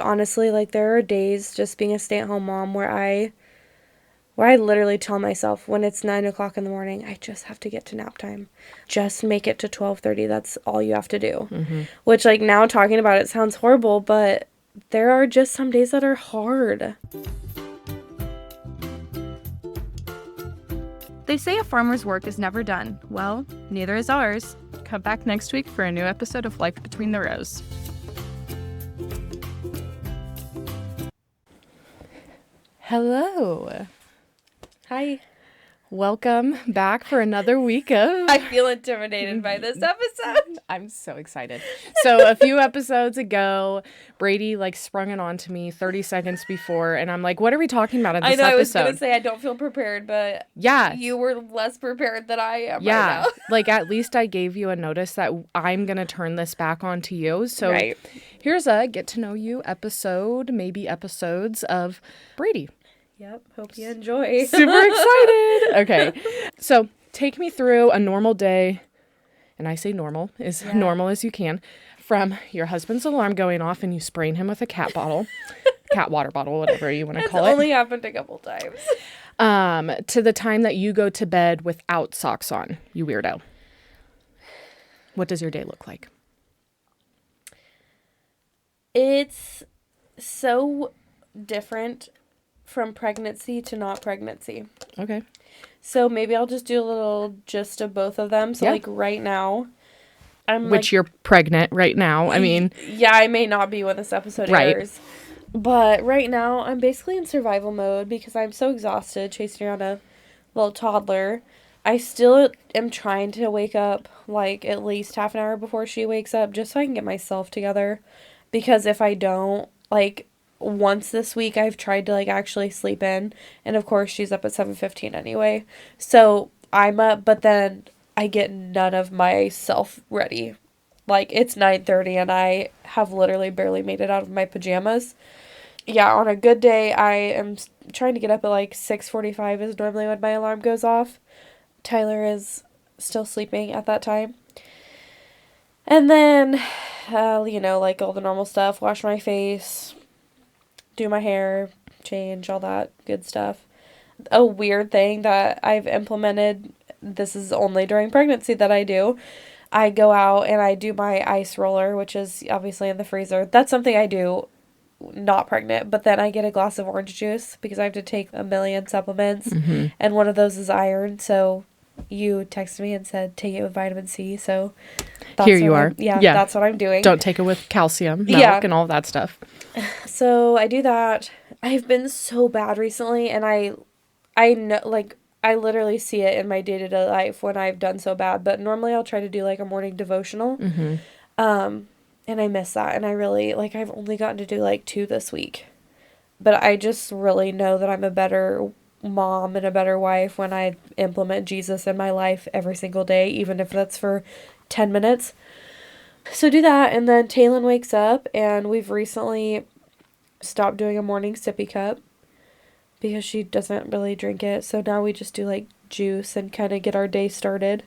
Honestly, like, there are days just being a stay-at-home mom where I literally tell myself when it's 9 o'clock in the morning, I just have to get to nap time. Just make it to 12:30. That's all you have to do. Which, like, now talking about it sounds horrible, but there are just some days that are hard. They say a farmer's work is never done. Well, neither is ours. Come back next week for a new episode of Life Between the Rows. Hello. Hi. Welcome back for another week of... I feel intimidated by this episode. I'm so excited. So a few episodes ago, Bradie sprung it on to me 30 seconds before, and I'm like, what are we talking about in this episode? I was going to say I don't feel prepared, but yeah, you were less prepared than I am right now. At least I gave you a notice that I'm going to turn this back on to you. So right. Here's a get to know you episode, maybe episodes of Bradie. Yep, hope you enjoy. Super excited. Okay, so take me through a normal day, and I say normal, as normal as you can, from your husband's alarm going off and you spraying him with a cat water bottle, whatever you want to call it. It's only happened a couple times. To the time that you go to bed without socks on, you weirdo. What does your day look like? It's so different from pregnancy to not pregnancy. Okay. So maybe I'll just do a little gist of both of them. So right now, Which you're pregnant right now. I mean. Yeah, I may not be when this episode airs. But right now, I'm basically in survival mode because I'm so exhausted chasing around a little toddler. I still am trying to wake up at least half an hour before she wakes up just so I can get myself together. Because if I don't, once this week I've tried to actually sleep in, and of course she's up at 7:15 anyway. So I'm up, but then I get none of myself ready. It's 9:30 and I have literally barely made it out of my pajamas. Yeah, on a good day I am trying to get up at 6:45 is normally when my alarm goes off. Tyler is still sleeping at that time. And then, all the normal stuff, wash my face, do my hair, change, all that good stuff. A weird thing that I've implemented, this is only during pregnancy that I do, I go out and I do my ice roller, which is obviously in the freezer. That's something I do not pregnant, but then I get a glass of orange juice because I have to take a million supplements, and one of those is iron, so you texted me and said take it with vitamin C, so that's here you are. Yeah, that's what I'm doing. Don't take it with calcium, milk, and all that stuff. So I do that. I've been so bad recently, and I know, I literally see it in my day-to-day life when I've done so bad, but normally I'll try to do a morning devotional. And I miss that, and I really, I've only gotten to do 2 this week, but I just really know that I'm a better mom and a better wife when I implement Jesus in my life every single day, even if that's for 10 minutes. So do that, and then Taylin wakes up, and we've recently stopped doing a morning sippy cup because she doesn't really drink it, so now we just do juice and kind of get our day started.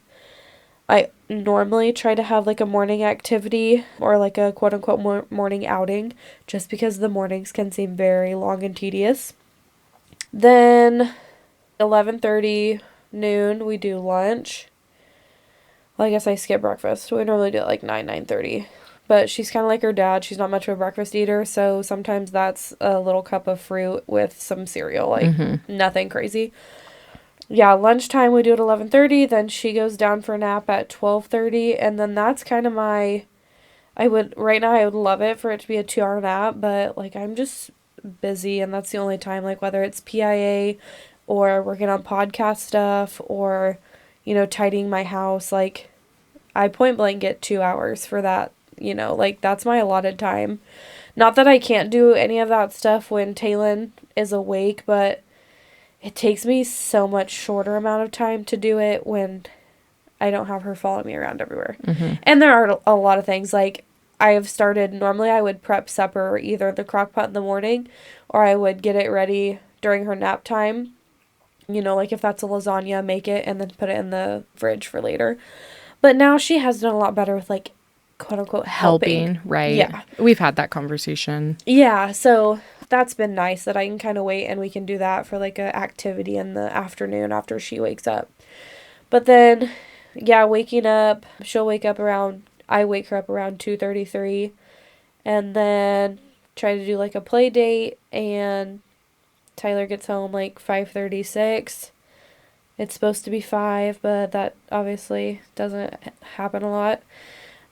I normally try to have a morning activity or a quote-unquote morning outing just because the mornings can seem very long and tedious. Then 11:30, noon, we do lunch. Well, I guess I skip breakfast. We normally do it 9:30. But she's kind of like her dad. She's not much of a breakfast eater, so sometimes that's a little cup of fruit with some cereal, nothing crazy. Yeah, lunchtime we do at 11:30, then she goes down for a nap at 12:30, and then that's kind of right now I would love it for it to be a 2-hour nap, but I'm just busy, and that's the only time, whether it's PIA or working on podcast stuff or, tidying my house, I point blank get 2 hours for that, that's my allotted time. Not that I can't do any of that stuff when Taylin is awake, but it takes me so much shorter amount of time to do it when I don't have her following me around everywhere. And there are a lot of things, I have started, normally I would prep supper either in the crock pot in the morning or I would get it ready during her nap time. If that's a lasagna, make it and then put it in the fridge for later. But now she has done a lot better with quote unquote helping. Right. Yeah. We've had that conversation. Yeah, so that's been nice that I can kind of wait and we can do that for like a activity in the afternoon after she wakes up. But then, yeah, waking up, I wake her up around 2:33, and then try to do like a play date, and Tyler gets home like 5:36. It's supposed to be 5, but that obviously doesn't happen a lot.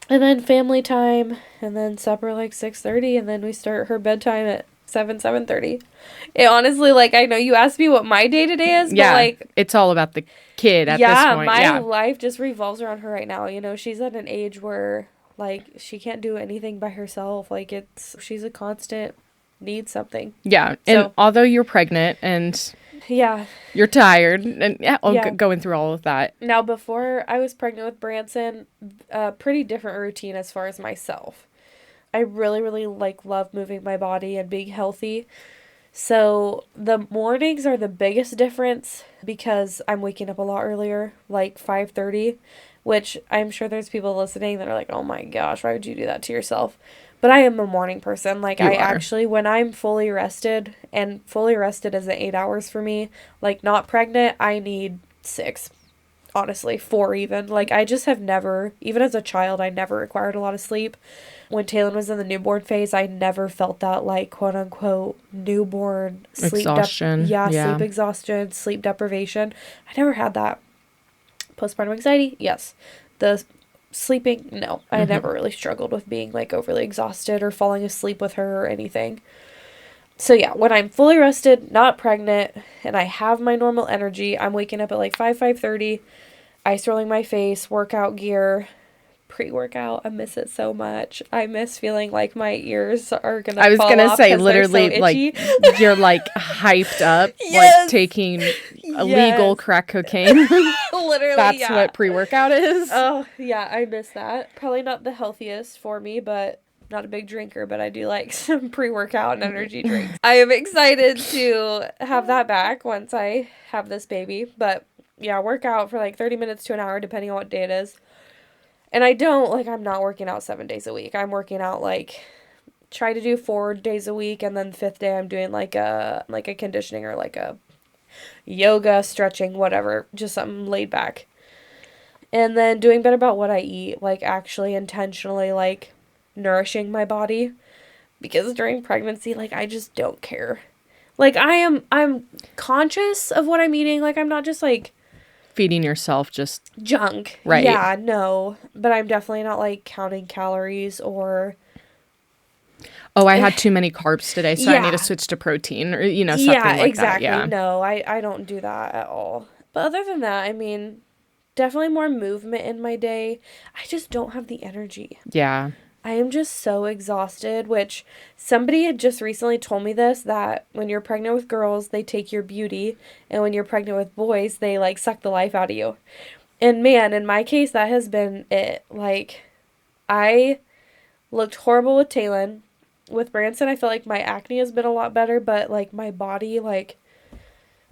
And then family time, and then supper like 6:30, and then we start her bedtime at 7:30. It honestly, like, I know you asked me what my day-to-day is, Yeah, but like, it's all about the kid at this point. My life just revolves around her right now. You know, she's at an age where like she can't do anything by herself. Like she's a constant needs something. Yeah, So, and although you're pregnant and yeah, you're tired, and Yeah. going through all of that. now before I was pregnant with Branson, a pretty different routine as far as myself. I really, really like love moving my body and being healthy. So the mornings are the biggest difference because I'm waking up a lot earlier, like 5:30, which I'm sure there's people listening that are like, "Oh my gosh, why would you do that to yourself?" But I am a morning person. Like You I are. actually, when I'm fully rested, and fully rested is at 8 hours for me, like not pregnant, I need 6. Honestly, 4 even. Like I just have never, even as a child, I never required a lot of sleep. When Taylor was in the newborn phase, I never felt that like quote unquote newborn Exhaustion. Yeah. sleep exhaustion, sleep deprivation. I never had that. Postpartum anxiety, yes. The sleeping, no. I never really struggled with being like overly exhausted or falling asleep with her or anything. So yeah, when I'm fully rested, not pregnant, and I have my normal energy, I'm waking up at like 5:30, ice rolling my face, workout gear, pre-workout. I miss it so much. I miss feeling like my ears are gonna I was fall gonna off say 'cause they're so literally like itchy. you're like hyped up, Yes. like taking illegal Yes. crack cocaine. Literally, That's yeah. what pre-workout is. Oh, yeah, I miss that. Probably not the healthiest for me, but not a big drinker, but I do like some pre-workout and energy drinks. I am excited to have that back once I have this baby. But yeah, work out for like 30 minutes to an hour, depending on what day it is. And I'm not working out 7 days a week. I'm working out try to do 4 days a week, and then the 5th day I'm doing like a conditioning or like a yoga, stretching, whatever, just something laid back. And then doing better about what I eat, like actually intentionally like nourishing my body, because during pregnancy, like I just don't care. Like I'm conscious of what I'm eating. Like I'm not just like Feeding yourself just junk. Right. Yeah, no. But I'm definitely not like counting calories or I had too many carbs today, so I need Yeah. to switch to protein or something like exactly. that. Yeah. No, I don't do that at all. But other than that, I mean, definitely more movement in my day. I just don't have the energy. Yeah. I am just so exhausted, which somebody had just recently told me this, that when you're pregnant with girls, they take your beauty, and when you're pregnant with boys, they like suck the life out of you. And man, in my case, that has been it. Like, I looked horrible with Talon. With Branson, I feel like my acne has been a lot better, but like my body, like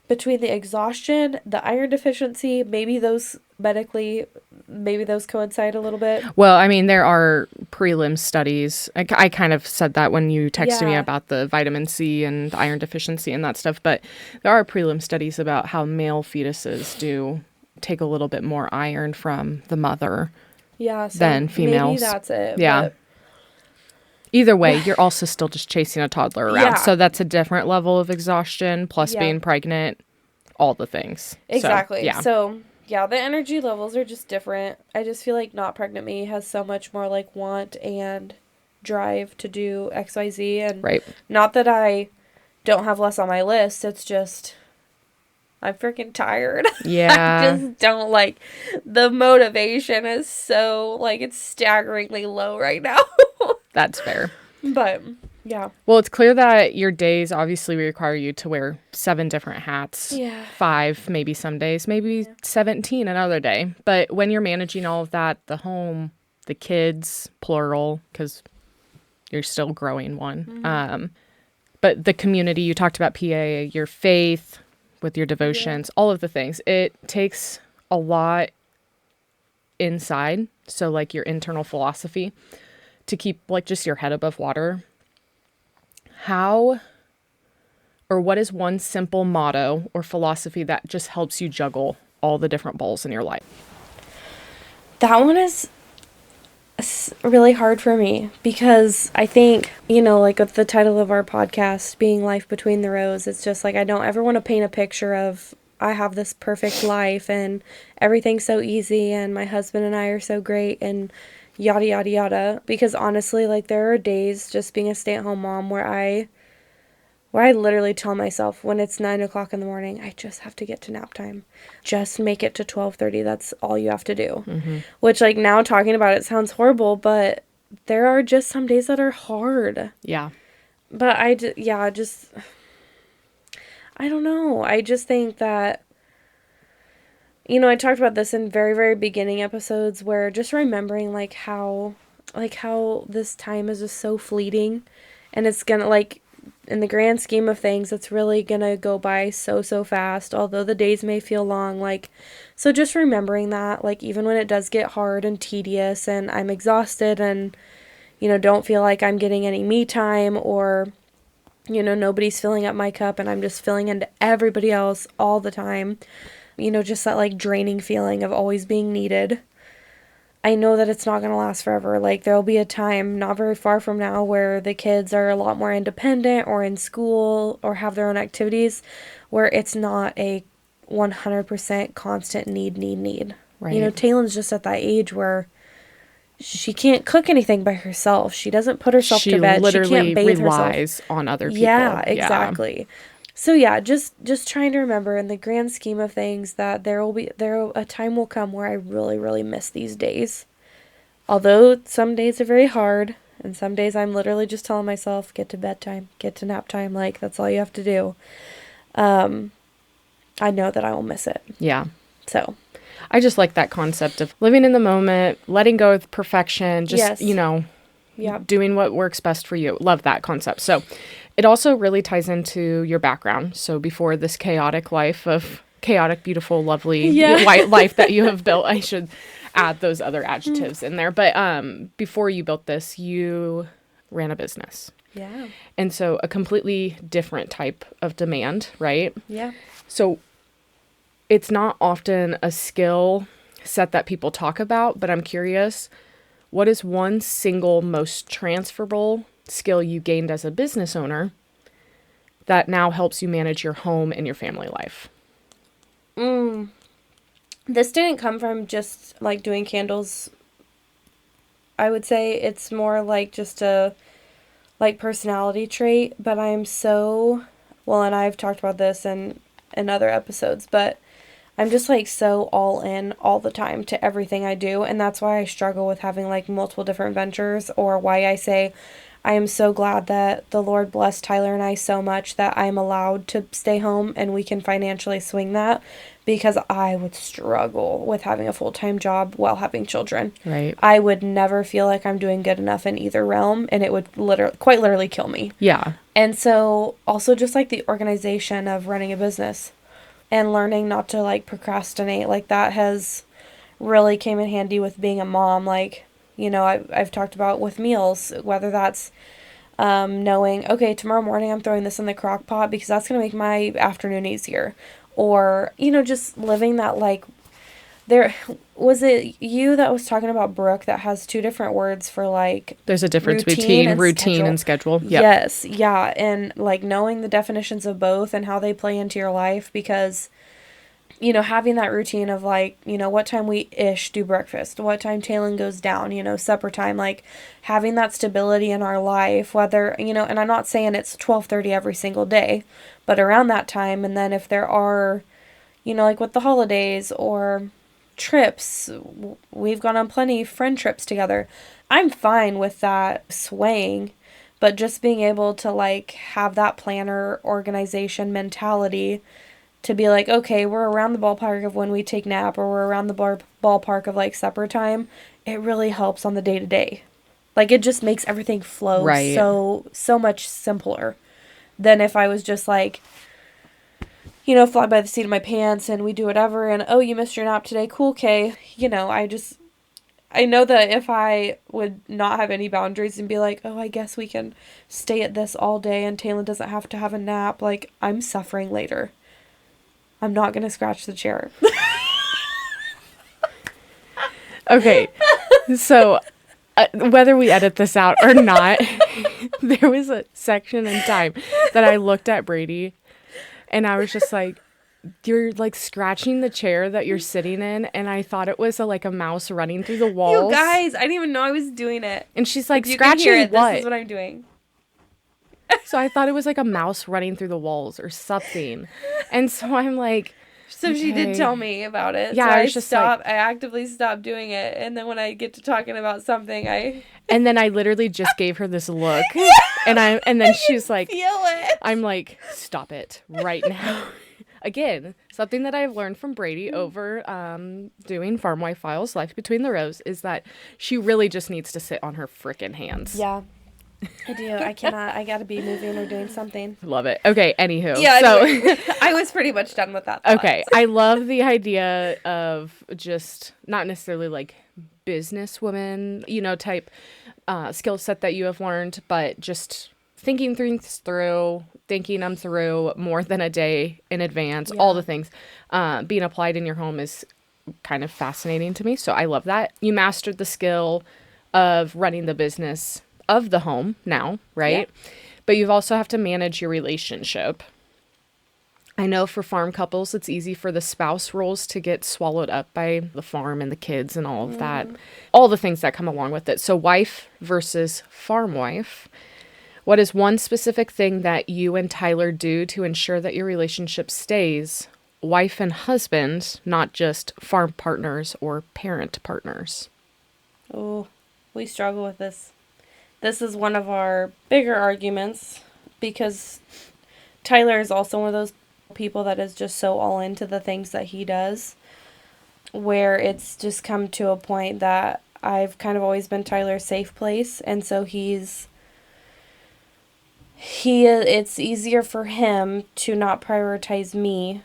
between the exhaustion, the iron deficiency, maybe those coincide a little bit. Well, I mean, there are prelim studies. I kind of said that when you texted me Yeah. about the vitamin C and the iron deficiency and that stuff, but there are prelim studies about how male fetuses do take a little bit more iron from the mother Yeah, so than maybe females. that's it. Yeah. But Either way, you're also still just chasing a toddler around. Yeah. So that's a different level of exhaustion, plus Yeah. being pregnant, all the things. Exactly. So, yeah. So, yeah, the energy levels are just different. I just feel like not pregnant me has so much more like want and drive to do XYZ. And Right. not that I don't have less on my list. It's just I'm freaking tired. Yeah. I just don't like the motivation is so like it's staggeringly low right now. That's fair. But yeah. Well, it's clear that your days obviously require you to wear 7 different hats. Yeah. 5, maybe some days, maybe 17 another day. But when you're managing all of that, the home, the kids, plural, because you're still growing one. But the community, you talked about PA, your faith with your devotions, all of the things. It takes a lot inside. So like your internal philosophy to keep like just your head above water. How or what is one simple motto or philosophy that just helps you juggle all the different balls in your life? That one is really hard for me because I think, like with the title of our podcast being Life Between the Rows, it's just like I don't ever want to paint a picture of I have this perfect life and everything's so easy and my husband and I are so great and yada yada yada, because honestly, like there are days just being a stay-at-home mom where I literally tell myself when it's 9 o'clock in the morning, I just have to get to nap time. Just make it to 12:30. That's all you have to do. Mm-hmm. Which, like, now talking about it sounds horrible, but there are just some days that are hard. Yeah. But I don't know. I just think that, I talked about this in very, very beginning episodes where just remembering, how this time is just so fleeting and it's gonna, in the grand scheme of things, it's really gonna go by so, so fast, although the days may feel long, so just remembering that, even when it does get hard and tedious and I'm exhausted and, don't feel like I'm getting any me time or, nobody's filling up my cup and I'm just filling into everybody else all the time, just that, draining feeling of always being needed. I know that it's not going to last forever. There'll be a time not very far from now where the kids are a lot more independent or in school or have their own activities where it's not a 100% constant need. Right. Taylin's just at that age where she can't cook anything by herself. She doesn't put herself to bed. She can't bathe herself. Relies on other people. Yeah, exactly. So yeah, just trying to remember in the grand scheme of things that a time will come where I really, really miss these days. Although some days are very hard, and some days I'm literally just telling myself, get to bedtime, get to nap time, that's all you have to do. I know that I will miss it. Yeah. So I just like that concept of living in the moment, letting go of perfection, just, yes. doing what works best for you. Love that concept. So it also really ties into your background. So before this chaotic, beautiful, lovely white life that you have built, I should add those other adjectives in there. But before you built this, you ran a business. Yeah. And so a completely different type of demand, right? Yeah. So it's not often a skill set that people talk about, but I'm curious, what is one single most transferable skill you gained as a business owner that now helps you manage your home and your family life? This didn't come from just doing candles. I would say it's more just a personality trait, but I'm so, well, and I've talked about this in other episodes, but I'm just so all in all the time to everything I do. And that's why I struggle with having multiple different ventures, or why I say I am so glad that the Lord blessed Tyler and I so much that I'm allowed to stay home and we can financially swing that, because I would struggle with having a full-time job while having children. Right. I would never feel like I'm doing good enough in either realm, and it would quite literally kill me. Yeah. And so also just the organization of running a business and learning not to procrastinate, that has really came in handy with being a mom. I've talked about with meals, whether that's knowing, okay, tomorrow morning I'm throwing this in the crock pot because that's going to make my afternoon easier. Or, just living that, there, was it you that was talking about Brooke that has two different words for, there's a difference between routine and schedule. Yep. Yes, yeah, and, knowing the definitions of both and how they play into your life, because having that routine of what time we do breakfast, what time Taylor goes down, supper time, having that stability in our life, whether, and I'm not saying it's 12:30 every single day, but around that time. And then if there are, with the holidays or trips, we've gone on plenty of friend trips together. I'm fine with that swaying, but just being able to have that planner organization mentality to be okay, we're around the ballpark of when we take nap, or we're around the ballpark of supper time, it really helps on the day to day. It just makes everything flow right. so much simpler than if I was just fly by the seat of my pants and we do whatever and, oh, you missed your nap today, cool, okay. I know that if I would not have any boundaries and be like, oh, I guess we can stay at this all day and Taylor doesn't have to have a nap, like, I'm suffering later. I'm not going to scratch the chair. Okay, so whether we edit this out or not, there was a section in time that I looked at Bradie and I was just like, you're like scratching the chair that you're sitting in, and I thought it was like a mouse running through the walls. You guys, I didn't even know I was doing it. And she's like, If you can scratching hear it, what? this is what I'm doing. So I thought it was like a mouse running through the walls or something. And so I'm like, So she did okay. tell me about it. Yeah, so I was just like- I actively stopped doing it. And then when I get to talking about something, and then I literally just gave her this look. And then she's like, feel it. I'm like, stop it right now. Again, something that I've learned from Bradie over doing Farm Wife Files, Life Between the Rows, is that she really just needs to sit on her frickin' hands. Yeah, I do. I cannot. I gotta be moving or doing something. Love it. Okay, anywho. Yeah, So, anyway, I was pretty much done with that thought. okay, I love the idea of just not necessarily like businesswoman, type skill set that you have learned, but just thinking things through, thinking them through more than a day in advance, all the things being applied in your home is kind of fascinating to me. So I love that. You mastered the skill of running the business of the home now, right? Yeah. But you also have to manage your relationship. I know for farm couples, it's easy for the spouse roles to get swallowed up by the farm and the kids and all of that, all the things that come along with it. So wife versus farm wife. What is one specific thing that you and Tyler do to ensure that your relationship stays wife and husband, not just farm partners or parent partners? Oh, we struggle with this. This is one of our bigger arguments because Tyler is also one of those people that is just so all into the things that he does, where it's just come to a point that I've kind of always been Tyler's safe place, and so it's easier for him to not prioritize me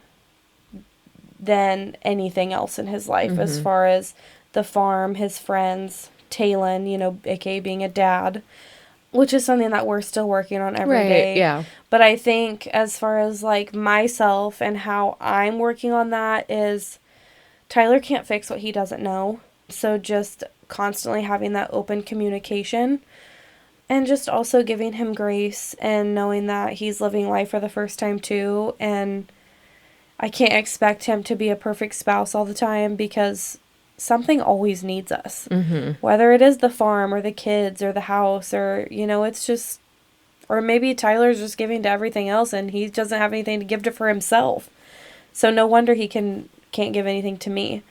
than anything else in his life, as far as the farm, his friends, Talon, aka being a dad, which is something that we're still working on every day. Yeah. But I think as far as like myself and how I'm working on that is Tyler can't fix what he doesn't know. So just constantly having that open communication. And just also giving him grace and knowing that he's living life for the first time too. And I can't expect him to be a perfect spouse all the time because something always needs us. Whether it is the farm or the kids or the house or, it's just, or maybe Tyler's just giving to everything else and he doesn't have anything to give to for himself. So no wonder he can't give anything to me.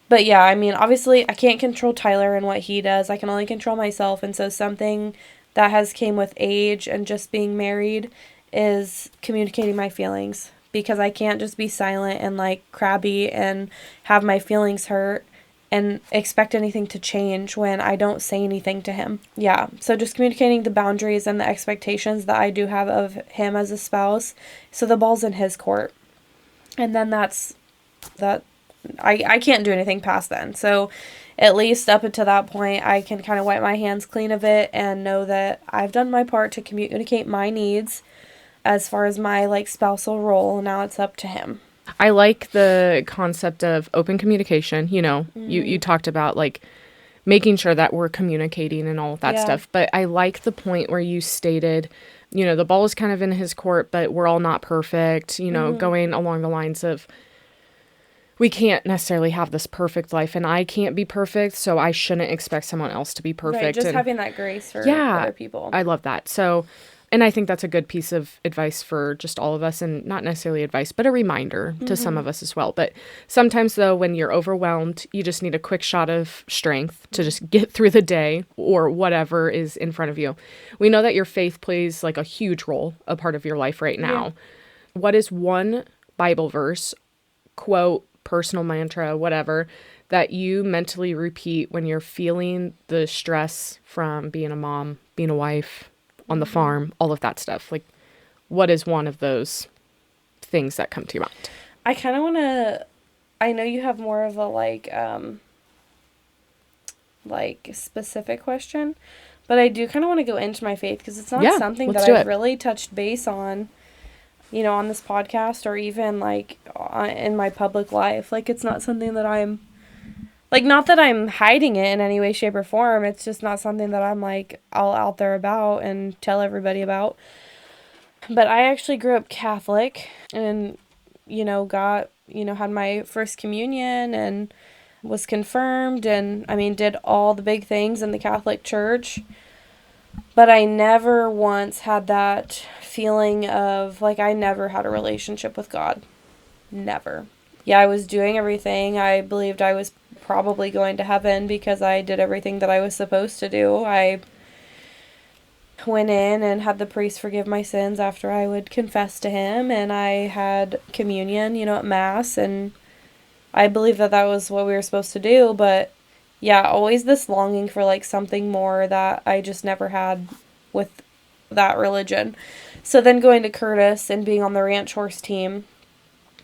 But yeah, I mean, obviously I can't control Tyler and what he does. I can only control myself. And so something that has came with age and just being married is communicating my feelings, because I can't just be silent and like crabby and have my feelings hurt and expect anything to change when I don't say anything to him. Yeah, so just communicating the boundaries and the expectations that I do have of him as a spouse, so the ball's in his court. And then that's that. I can't do anything past then. So at least up until that point, I can kind of wipe my hands clean of it and know that I've done my part to communicate my needs as far as my like spousal role. Now it's up to him. I like the concept of open communication. You talked about like making sure that we're communicating and all of that stuff. But I like the point where you stated, the ball is kind of in his court, but we're all not perfect, going along the lines of, we can't necessarily have this perfect life and I can't be perfect, so I shouldn't expect someone else to be perfect. Right, just having that grace for other people. I love that. So, and I think that's a good piece of advice for just all of us, and not necessarily advice, but a reminder to some of us as well. But sometimes though, when you're overwhelmed, you just need a quick shot of strength to just get through the day or whatever is in front of you. We know that your faith plays like a huge role, a part of your life right now. Yeah. What is one Bible verse, quote, personal mantra, whatever, that you mentally repeat when you're feeling the stress from being a mom, being a wife, on the farm, all of that stuff? Like, what is one of those things that come to your mind? I kind of want to, I know you have more of a like, like specific question, but I do kind of want to go into my faith because it's not Yeah, something let's that do I've it. really touched base on, on this podcast or even like in my public life. Like it's not something that I'm like, not that I'm hiding it in any way, shape, or form. It's just not something that I'm like all out there about and tell everybody about. But I actually grew up Catholic and, had my first communion and was confirmed and, did all the big things in the Catholic Church. But I never once had that feeling of, like, I never had a relationship with God. Never. Yeah, I was doing everything. I believed I was probably going to heaven because I did everything that I was supposed to do. I went in and had the priest forgive my sins after I would confess to him, and I had communion, at Mass, and I believe that that was what we were supposed to do, but yeah, always this longing for like something more that I just never had with that religion. So then going to Curtis and being on the ranch horse team,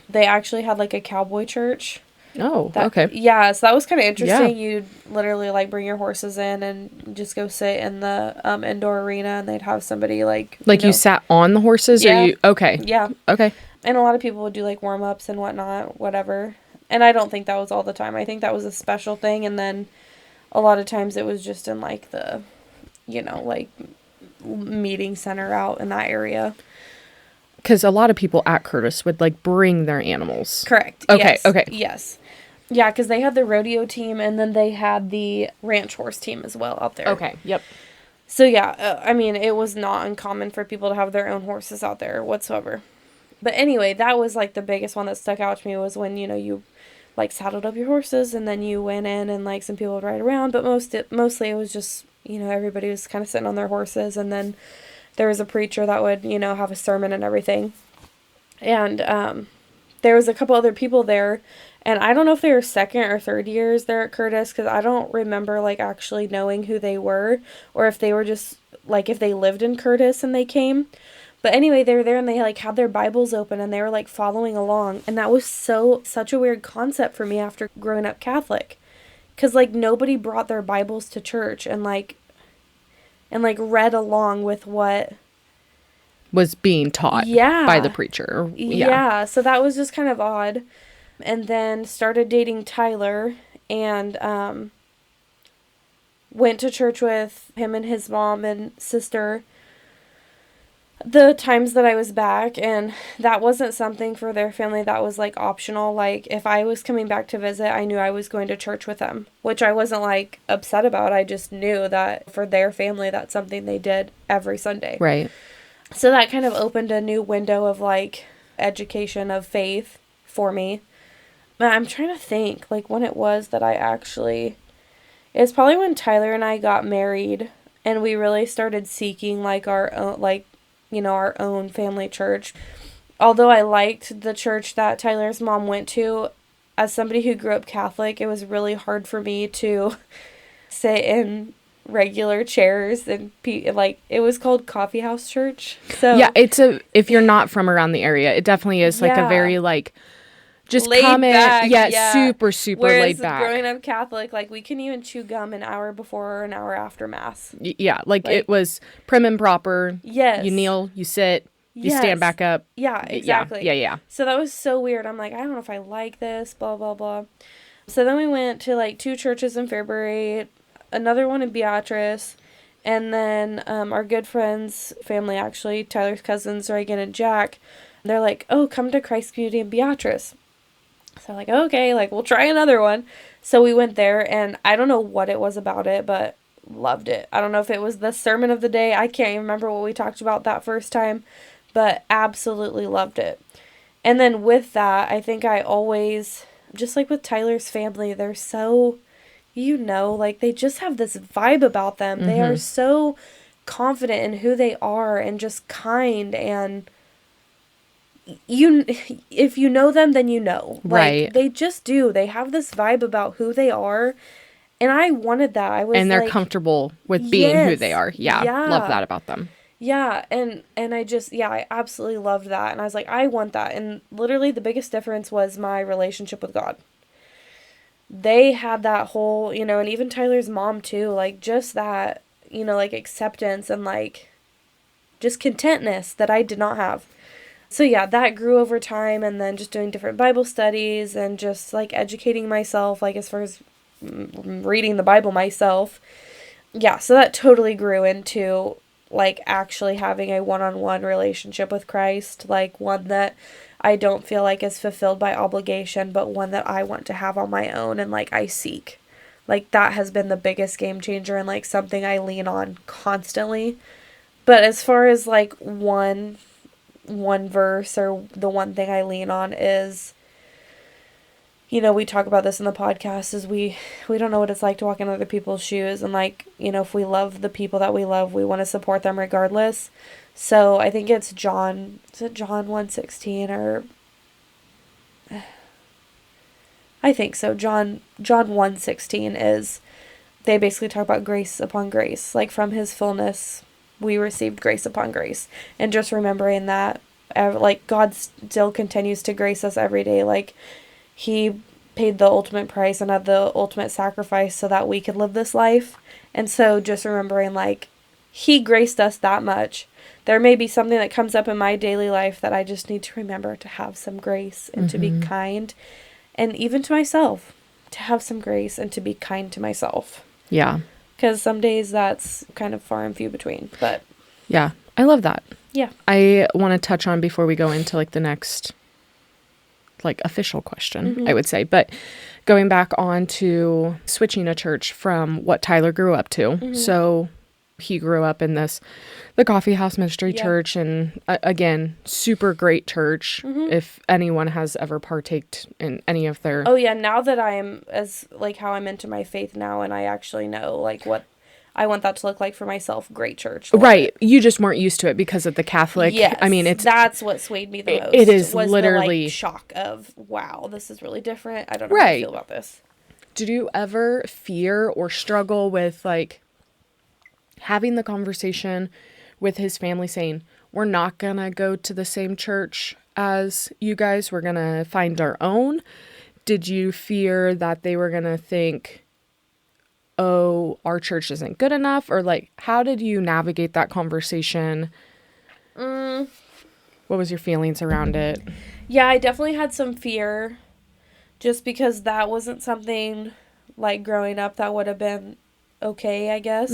they actually had like a cowboy church. Oh, okay. Yeah, so that was kind of Yeah. interesting. You'd literally like bring your horses in and just go sit in the indoor arena, and they'd have somebody Like you sat on the horses, or Yeah. you? Okay. Yeah, Okay. and a lot of people would do like warm ups and whatnot, whatever. And I don't think that was all the time. I think that was a special thing, and then a lot of times it was just in like the, like meeting center out in that area. Because a lot of people at Curtis would like bring their animals. Correct. Okay. Yes. Okay. Yes. Yeah, because they had the rodeo team, and then they had the ranch horse team as well out there. Okay. Yep. So yeah, it was not uncommon for people to have their own horses out there whatsoever. But anyway, that was like the biggest one that stuck out to me was when, you like saddled up your horses and then you went in and like some people would ride around, but mostly it was just, everybody was kind of sitting on their horses, and then there was a preacher that would, have a sermon and everything. And there was a couple other people there, and I don't know if they were second or third years there at Curtis, because I don't remember like actually knowing who they were, or if they were just like if they lived in Curtis and they came. But anyway, they were there and they like had their Bibles open and they were like following along, and that was such a weird concept for me after growing up Catholic, because like nobody brought their Bibles to church and read along with what Was being taught by the preacher. Yeah, so that was just kind of odd. And then started dating Tyler and went to church with him and his mom and sister the times that I was back, and that wasn't something for their family that was like optional. Like if I was coming back to visit, I knew I was going to church with them, which I wasn't like upset about. I just knew that for their family that's something they did every Sunday. Right. So that kind of opened a new window of like education of faith for me. But I'm trying to think like when it was that it's probably when Tyler and I got married and we really started seeking like our own, like, our own family church. Although I liked the church that Tyler's mom went to, as somebody who grew up Catholic, it was really hard for me to sit in regular chairs and like it was called Coffee House Church. So yeah, if you're not from around the area, it definitely is like a very like just laid come in, back, super Whereas laid back. growing up Catholic, like we can even chew gum an hour before or an hour after Mass. Yeah, like it was prim and proper. Yes. You kneel, you sit, you stand back up. Yeah, exactly. Yeah. So that was so weird. I'm like, I don't know if I like this, blah, blah, blah. So then we went to like 2 churches in Fairbury, another one in Beatrice, and then our good friends' family, actually, Tyler's cousins, Reagan and Jack, they're like, oh, come to Christ Community in Beatrice. So I'm like, okay, like we'll try another one. So we went there, and I don't know what it was about it, but loved it. I don't know if it was the sermon of the day. I can't even remember what we talked about that first time, but absolutely loved it. And then with that, I think I always, just like with Tyler's family, they're so, like they just have this vibe about them. Mm-hmm. They are so confident in who they are and just kind, and if you know them, then you know. Like, right. They just do. They have this vibe about who they are, and I wanted that. And they're comfortable with being who they are. Yeah. Love that about them. Yeah, and I absolutely loved that, and I was like, I want that. And literally the biggest difference was my relationship with God. they had that whole, and even Tyler's mom too, like just that, like acceptance and like just contentness that I did not have. So yeah, that grew over time, and then just doing different Bible studies and just like educating myself, like as far as reading the Bible myself. Yeah, so that totally grew into like actually having a one-on-one relationship with Christ, like one that I don't feel like is fulfilled by obligation, but one that I want to have on my own and like I seek. Like that has been the biggest game changer and like something I lean on constantly. But as far as like one verse or the one thing I lean on is, we talk about this in the podcast, is we don't know what it's like to walk in other people's shoes, and like, if we love the people that we love, we want to support them regardless. So I think it's John, is it John 1:16 or I think so. John 1:16 is, they basically talk about grace upon grace, like from his fullness we received grace upon grace, and just remembering that like God still continues to grace us every day. Like he paid the ultimate price and had the ultimate sacrifice so that we could live this life. And so just remembering like he graced us that much. There may be something that comes up in my daily life that I just need to remember to have some grace and to be kind, and even to myself, to have some grace and to be kind to myself. Yeah. Because some days that's kind of far and few between. But yeah, I love that. Yeah. I want to touch on before we go into like the next like official question, I would say. But going back on to switching a church from what Tyler grew up to. So he grew up in the Coffee House Ministry Church, and again, super great church. If anyone has ever partaked in any of their... Oh yeah, now that I'm as like how I'm into my faith now, and I actually know like what I want that to look like for myself, great church. Right. You just weren't used to it because of the Catholic. Yes. I mean, that's what swayed me the most. It is was literally the, like, shock of, wow, this is really different. I don't know how I feel about this. Did you ever fear or struggle with like having the conversation with his family saying, we're not gonna go to the same church as you guys, we're gonna find our own? Did you fear that they were gonna think, oh, our church isn't good enough? Or like, how did you navigate that conversation? What was your feelings around it? Yeah, I definitely had some fear, just because that wasn't something like growing up that would have been okay, I guess.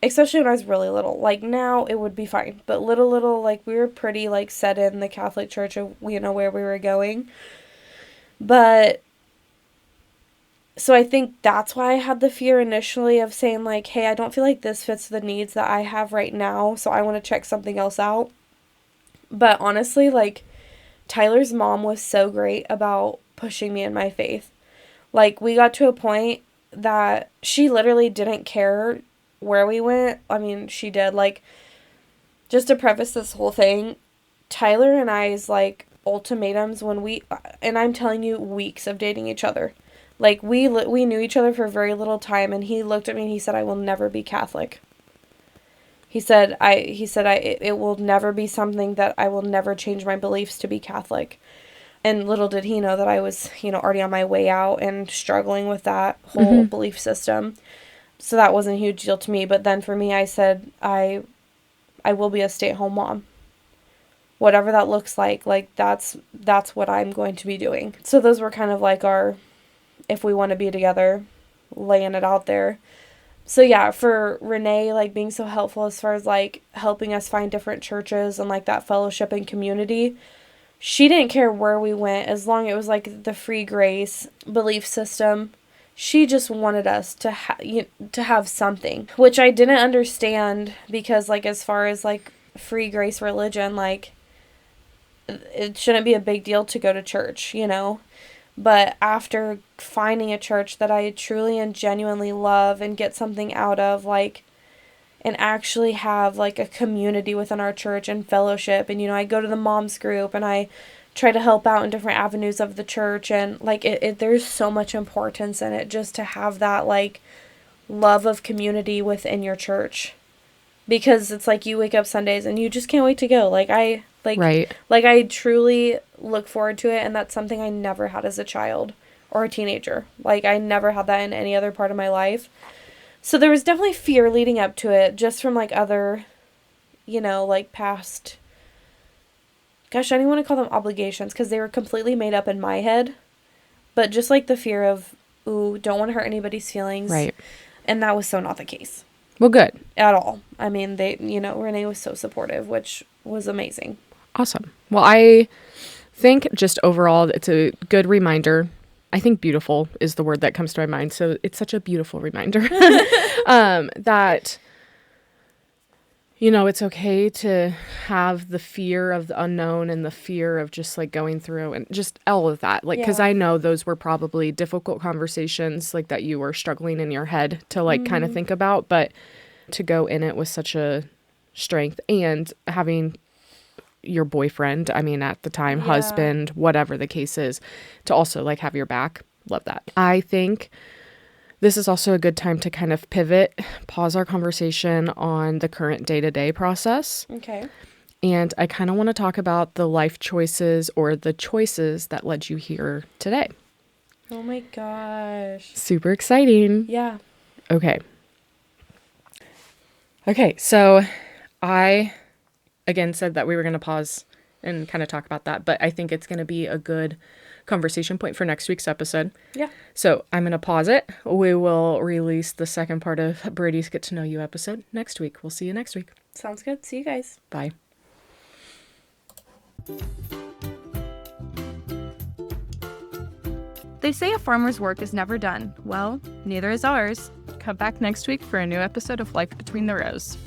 Especially when I was really little. Like now it would be fine, but little, like we were pretty like set in the Catholic Church of, where we were going. But so I think that's why I had the fear initially of saying like, hey, I don't feel like this fits the needs that I have right now, so I want to check something else out. But honestly, like Tyler's mom was so great about pushing me in my faith. Like we got to a point that she literally didn't care where we went. I mean, she did. Like, just to preface this whole thing, Tyler and I's like ultimatums and I'm telling you, weeks of dating each other. Like we knew each other for very little time, and he looked at me and he said, I will never be Catholic. He said it will never be something that I will never change my beliefs to be Catholic. And little did he know that I was, already on my way out and struggling with that whole belief system. So that wasn't a huge deal to me. But then for me, I said, I will be a stay-at-home mom. Whatever that looks like that's what I'm going to be doing. So those were kind of like our, if we want to be together, laying it out there. So yeah, for Renee, like being so helpful as far as like helping us find different churches and like that fellowship and community, she didn't care where we went as long as it was like the free grace belief system. She just wanted us to have something, which I didn't understand, because like as far as like free grace religion, like it shouldn't be a big deal to go to church, But after finding a church that I truly and genuinely love and get something out of, like, and actually have like a community within our church and fellowship, and I go to the moms group and I try to help out in different avenues of the church, and like there's so much importance in it just to have that like love of community within your church, because it's like you wake up Sundays and you just can't wait to go. I truly look forward to it, and that's something I never had as a child or a teenager. Like, I never had that in any other part of my life. So there was definitely fear leading up to it, just from, like, other, like, past, gosh, I don't want to call them obligations, because they were completely made up in my head. But just, like, the fear of, ooh, don't want to hurt anybody's feelings. Right. And that was so not the case. Well, good. At all. I mean, Renee was so supportive, which was amazing. Awesome. Well, I think just overall, it's a good reminder. I think beautiful is the word that comes to my mind. So it's such a beautiful reminder that, it's okay to have the fear of the unknown and the fear of just like going through and just all of that. Like, because I know those were probably difficult conversations like that you were struggling in your head to like kind of think about, but to go in it with such a strength and having your boyfriend, I mean, at the time, husband, whatever the case is, to also like have your back. Love that. I think this is also a good time to kind of pivot, pause our conversation on the current day-to-day process. Okay. And I kind of want to talk about the life choices or the choices that led you here today. Oh my gosh. Super exciting. Yeah. Okay. So I, again, said that we were going to pause and kind of talk about that, but I think it's going to be a good conversation point for next week's episode. Yeah. So I'm going to pause it. We will release the second part of Bradie's Get to Know You episode next week. We'll see you next week. Sounds good. See you guys. Bye. They say a farmer's work is never done. Well, neither is ours. Come back next week for a new episode of Life Between the Rows.